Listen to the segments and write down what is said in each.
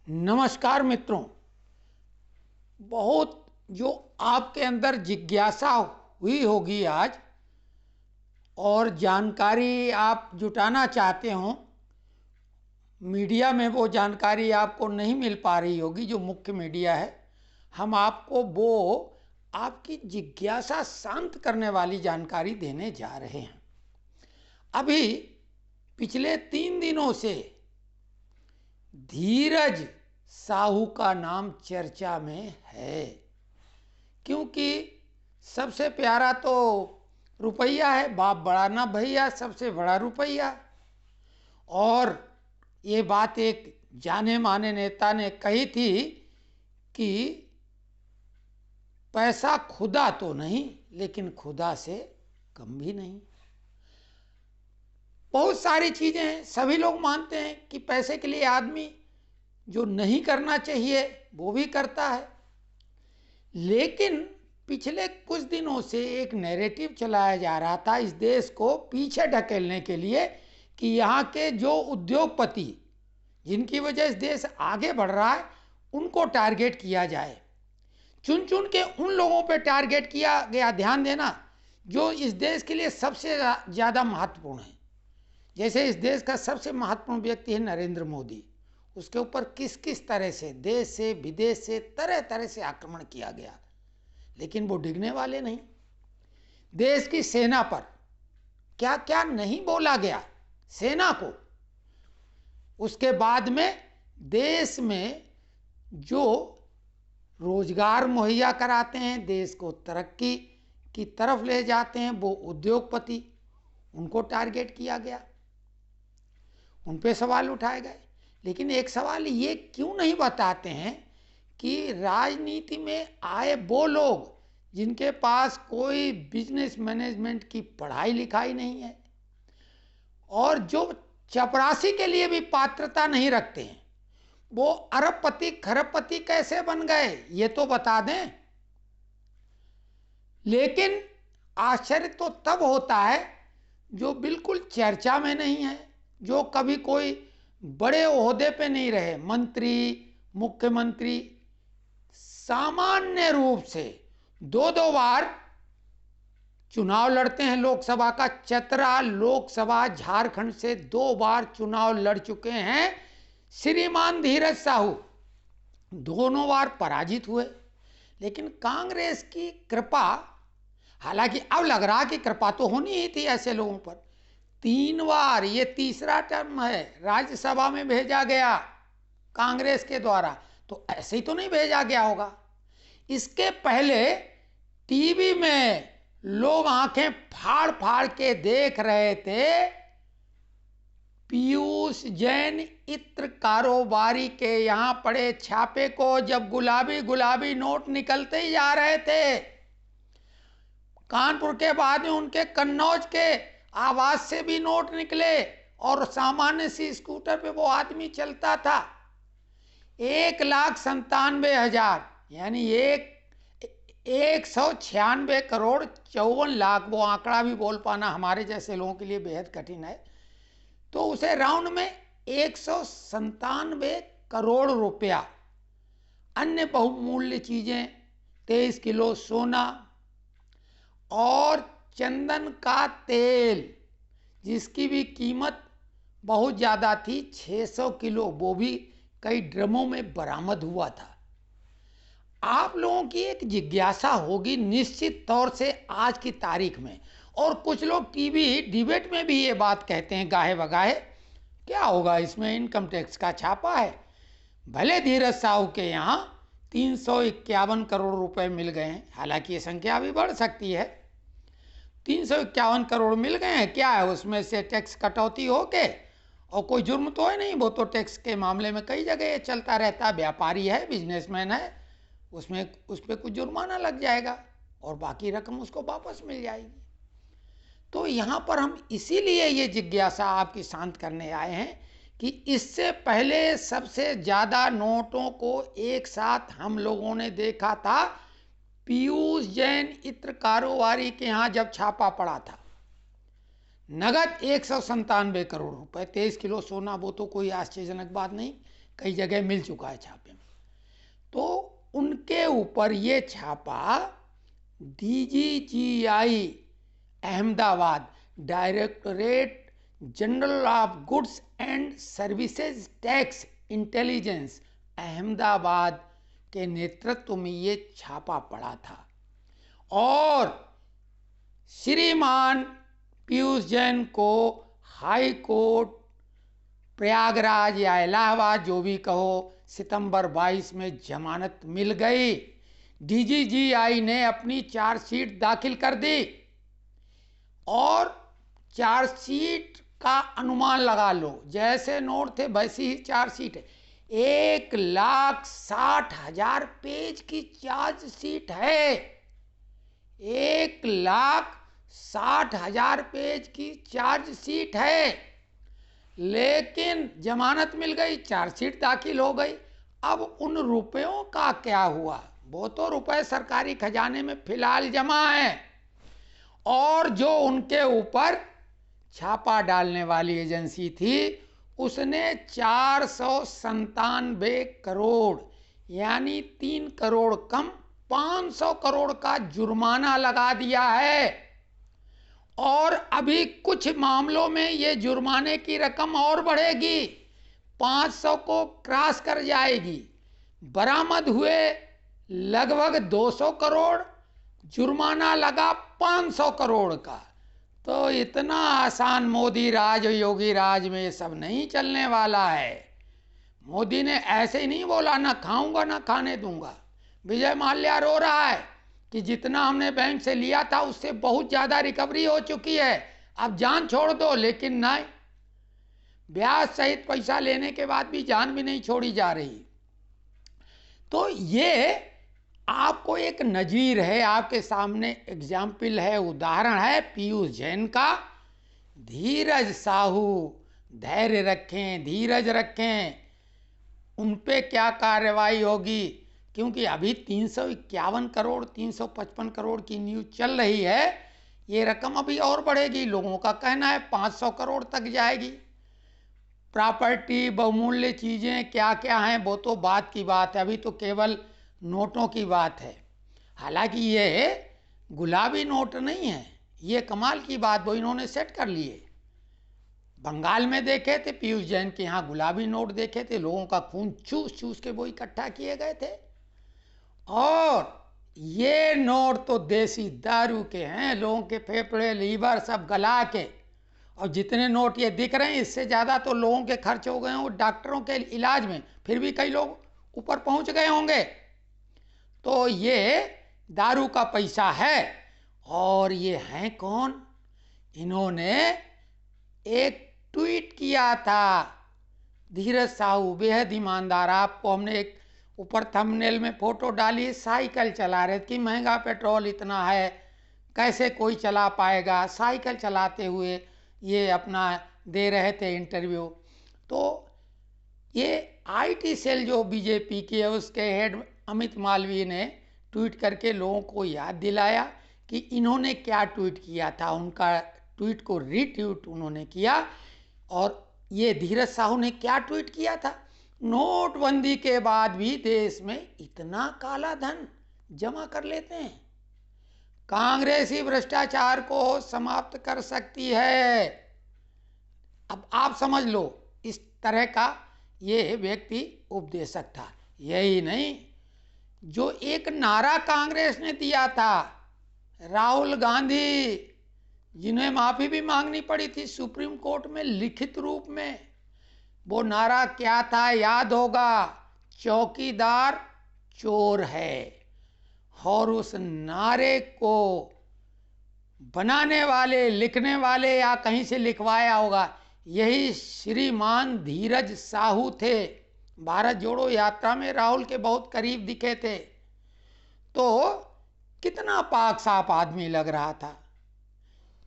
नमस्कार मित्रों। बहुत जो आपके अंदर जिज्ञासा हुई होगी आज और जानकारी आप जुटाना चाहते हो, मीडिया में वो जानकारी आपको नहीं मिल पा रही होगी जो मुख्य मीडिया है। हम आपको वो आपकी जिज्ञासा शांत करने वाली जानकारी देने जा रहे हैं। अभी पिछले 3 दिनों से धीरज साहू का नाम चर्चा में है, क्योंकि सबसे प्यारा तो रुपया है, बाप बड़ा ना भैया, सबसे बड़ा रुपया। और ये बात एक जाने माने नेता ने कही थी कि पैसा खुदा तो नहीं, लेकिन खुदा से कम भी नहीं। बहुत सारी चीजें हैं, सभी लोग मानते हैं कि पैसे के लिए आदमी जो नहीं करना चाहिए वो भी करता है। लेकिन पिछले कुछ दिनों से एक नैरेटिव चलाया जा रहा था इस देश को पीछे ढकेलने के लिए कि यहाँ के जो उद्योगपति जिनकी वजह से देश आगे बढ़ रहा है उनको टारगेट किया जाए। चुन चुन के उन लोगों पे टारगेट किया गया, ध्यान देना, जो इस देश के लिए सबसे ज़्यादा महत्वपूर्ण है। जैसे इस देश का सबसे महत्वपूर्ण व्यक्ति है नरेंद्र मोदी, उसके ऊपर किस किस तरह से देश से विदेश से तरह तरह से आक्रमण किया गया, लेकिन वो डिगने वाले नहीं। देश की सेना पर क्या क्या नहीं बोला गया, सेना को। उसके बाद में देश में जो रोजगार मुहैया कराते हैं, देश को तरक्की की तरफ ले जाते हैं, वो उद्योगपति, उनको टारगेट किया गया, उन पे सवाल उठाए गए। लेकिन एक सवाल ये क्यों नहीं बताते हैं कि राजनीति में आए वो लोग जिनके पास कोई बिजनेस मैनेजमेंट की पढ़ाई लिखाई नहीं है और जो चपरासी के लिए भी पात्रता नहीं रखते हैं, वो अरबपति खरबपति कैसे बन गए ये तो बता दें। लेकिन आश्चर्य तो तब होता है जो बिल्कुल चर्चा में नहीं है, जो कभी कोई बड़े ओहदे पे नहीं रहे, मंत्री, मुख्यमंत्री, सामान्य रूप से 2-2 बार चुनाव लड़ते हैं लोकसभा का। चतरा लोकसभा झारखंड से 2 बार चुनाव लड़ चुके हैं श्रीमान धीरज साहू, दोनों बार पराजित हुए। लेकिन कांग्रेस की कृपा, हालांकि अब लग रहा कि कृपा तो होनी ही थी ऐसे लोगों पर, 3 बार, ये तीसरा टर्म है, राज्यसभा में भेजा गया कांग्रेस के द्वारा, तो ऐसे ही तो नहीं भेजा गया होगा। इसके पहले टीवी में लोग आंखें फाड़ फाड़ के देख रहे थे पीयूष जैन इत्र कारोबारी के यहां पड़े छापे को, जब गुलाबी गुलाबी नोट निकलते ही जा रहे थे। कानपुर के बाद में उनके कन्नौज के आवाज से भी नोट निकले और सामान्य सी स्कूटर पे वो आदमी चलता था। 1,97,000 यानी 196 करोड़ 54 लाख, वो आंकड़ा भी बोल पाना हमारे जैसे लोगों के लिए बेहद कठिन है। तो उसे राउंड में 197 करोड़ रुपया, अन्य बहुमूल्य चीजें, 23 किलो सोना और चंदन का तेल जिसकी भी कीमत बहुत ज़्यादा थी, 600 किलो, वो भी कई ड्रमों में बरामद हुआ था। आप लोगों की एक जिज्ञासा होगी निश्चित तौर से आज की तारीख में, और कुछ लोग टीवी डिबेट में भी ये बात कहते हैं गाहे बगाहे, क्या होगा इसमें, इनकम टैक्स का छापा है। भले धीरज साहू के यहाँ 351 करोड़ रुपए मिल गए हैं, हालांकि ये संख्या भी बढ़ सकती है, 351 करोड़ मिल गए हैं, क्या है उसमें से टैक्स कटौती हो के, और कोई जुर्म तो है नहीं, वो तो टैक्स के मामले में कई जगह ये चलता रहता है, व्यापारी है, बिजनेसमैन है, उसमें उस पर कुछ जुर्माना लग जाएगा और बाकी रकम उसको वापस मिल जाएगी। तो यहाँ पर हम इसीलिए ये जिज्ञासा आपकी शांत करने आए हैं कि इससे पहले सबसे ज़्यादा नोटों को एक साथ हम लोगों ने देखा था पीयूष जैन इत्र कारोबारी के यहाँ जब छापा पड़ा था। नगद 197 करोड़ रुपए, 23 किलो सोना, वो तो कोई आश्चर्यजनक बात नहीं, कई जगह मिल चुका है छापे में। तो उनके ऊपर ये छापा DGGI Ahmedabad, directorate general of goods and services tax intelligence Ahmedabad के नेतृत्व में ये छापा पड़ा था। और श्रीमान पीयूष जैन को हाई कोर्ट प्रयागराज या इलाहाबाद जो भी कहो सितंबर 22 में जमानत मिल गई। DGGI ने अपनी चार्जशीट दाखिल कर दी और चार्जशीट का अनुमान लगा लो, जैसे नोट थे वैसी ही चार्जशीट है। 1,60,000 पेज की चार्जशीट है। 1,60,000 पेज की चार्जशीट है, लेकिन जमानत मिल गई, चार्जशीट दाखिल हो गई। अब उन रुपयों का क्या हुआ? वो तो रुपए सरकारी खजाने में फिलहाल जमा है, और जो उनके ऊपर छापा डालने वाली एजेंसी थी उसने 497 करोड़ यानी 3 करोड़ कम 500 करोड़ का जुर्माना लगा दिया है। और अभी कुछ मामलों में ये जुर्माने की रकम और बढ़ेगी, 500 को क्रॉस कर जाएगी। बरामद हुए लगभग 200 करोड़, जुर्माना लगा 500 करोड़ का। तो इतना आसान मोदी राज योगी राज में ये सब नहीं चलने वाला है। मोदी ने ऐसे ही नहीं बोला ना खाऊंगा ना खाने दूंगा। विजय माल्या रो रहा है कि जितना हमने बैंक से लिया था उससे बहुत ज़्यादा रिकवरी हो चुकी है, अब जान छोड़ दो। लेकिन नहीं, ब्याज सहित पैसा लेने के बाद भी जान भी नहीं छोड़ी जा रही। तो ये आपको एक नज़ीर है, आपके सामने एग्जाम्पल है, उदाहरण है पीयूष जैन का। धीरज साहू, धैर्य रखें, धीरज रखें, उन पे क्या कार्रवाई होगी, क्योंकि अभी 351 करोड़ 355 करोड़ की न्यूज़ चल रही है। ये रकम अभी और बढ़ेगी, लोगों का कहना है 500 करोड़ तक जाएगी। प्रॉपर्टी, बहुमूल्य चीज़ें क्या क्या हैं वो तो बात की बात है, अभी तो केवल नोटों की बात है। हालांकि ये गुलाबी नोट नहीं है, ये कमाल की बात वो इन्होंने सेट कर लिए। बंगाल में देखे थे पीयूष जैन के यहाँ गुलाबी नोट देखे थे, लोगों का खून चूस चूस के वो इकट्ठा किए गए थे। और ये नोट तो देसी दारू के हैं, लोगों के फेफड़े लीवर सब गला के। और जितने नोट ये दिख रहे हैं इससे ज़्यादा तो लोगों के खर्च हो गए हों डॉक्टरों के इलाज में, फिर भी कई लोग ऊपर पहुंच गए होंगे। तो ये दारू का पैसा है। और ये हैं कौन? इन्होंने एक ट्वीट किया था, धीरज साहू बेहद ईमानदार। आपको हमने एक ऊपर थंबनेल में फोटो डाली, साइकिल चला रहे कि महंगा पेट्रोल इतना है कैसे कोई चला पाएगा, साइकिल चलाते हुए ये अपना दे रहे थे इंटरव्यू। तो ये IT सेल जो बीजेपी की है उसके हेड अमित मालवीय ने ट्वीट करके लोगों को याद दिलाया कि इन्होंने क्या ट्वीट किया था। उनका ट्वीट को रीट्वीट उन्होंने किया। और ये धीरज साहू ने क्या ट्वीट किया था? नोटबंदी के बाद भी देश में इतना काला धन जमा कर लेते हैं, कांग्रेस ही भ्रष्टाचार को समाप्त कर सकती है। अब आप समझ लो, इस तरह का ये व्यक्ति उपदेशक था। यही नहीं, जो एक नारा कांग्रेस ने दिया था, राहुल गांधी जिन्हें माफ़ी भी मांगनी पड़ी थी सुप्रीम कोर्ट में लिखित रूप में, वो नारा क्या था याद होगा, चौकीदार चोर है। और उस नारे को बनाने वाले, लिखने वाले या कहीं से लिखवाया होगा, यही श्रीमान धीरज साहू थे। भारत जोड़ो यात्रा में राहुल के बहुत करीब दिखे थे। तो कितना पाक साफ आदमी लग रहा था।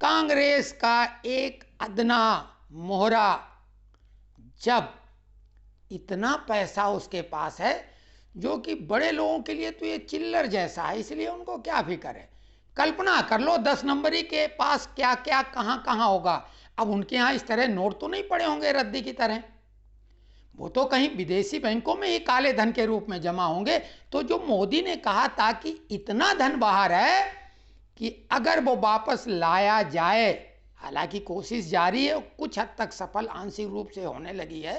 कांग्रेस का एक अदना मोहरा, जब इतना पैसा उसके पास है जो कि बड़े लोगों के लिए तो ये चिल्लर जैसा है, इसलिए उनको क्या फिक्र है। कल्पना कर लो 10 नंबरी के पास क्या क्या कहाँ कहाँ होगा। अब उनके यहाँ इस तरह नोट तो नहीं पड़े होंगे रद्दी की तरह। वो तो कहीं विदेशी बैंकों में ही काले धन के रूप में जमा होंगे। तो जो मोदी ने कहा था कि इतना धन बाहर है कि अगर वो वापस लाया जाए, हालांकि कोशिश जारी है, कुछ हद तक सफल आंशिक रूप से होने लगी है,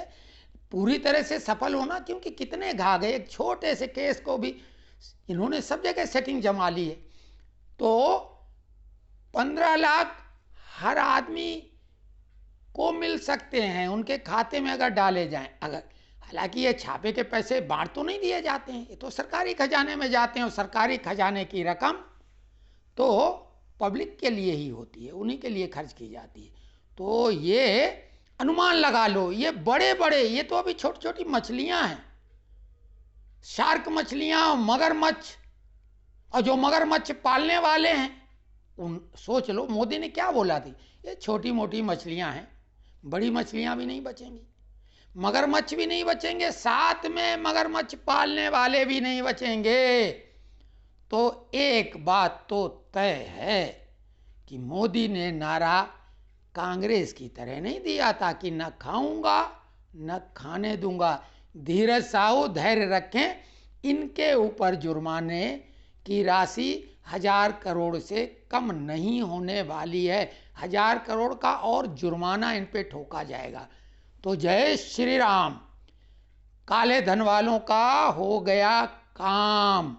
पूरी तरह से सफल होना, क्योंकि कितने घा गए, एक छोटे से केस को भी इन्होंने सब जगह सेटिंग जमा ली है। तो 15 लाख हर आदमी को मिल सकते हैं उनके खाते में अगर डाले जाएं। अगर हालांकि ये छापे के पैसे बांट तो नहीं दिए जाते हैं, ये तो सरकारी खजाने में जाते हैं, और सरकारी खजाने की रकम तो पब्लिक के लिए ही होती है, उन्हीं के लिए खर्च की जाती है। तो ये अनुमान लगा लो, ये बड़े बड़े, ये तो अभी छोटी छोटी मछलियां हैं, शार्क मछलियां, मगरमच्छ, और जो मगरमच्छ पालने वाले हैं उन, सोच लो मोदी ने क्या बोला थी, ये छोटी मोटी मछलियां हैं, बड़ी मछलियां भी नहीं बचेंगी, मगरमच्छ भी नहीं बचेंगे, साथ में मगरमच्छ पालने वाले भी नहीं बचेंगे। तो एक बात तो तय है कि मोदी ने नारा कांग्रेस की तरह नहीं दिया था कि न खाऊंगा न खाने दूंगा। धीरज साहू, धैर्य रखें, इनके ऊपर जुर्माने की राशि 1000 करोड़ से कम नहीं होने वाली है। 1000 करोड़ का और जुर्माना इन पे ठोका जाएगा। तो जय श्री राम। काले धन वालों का हो गया काम।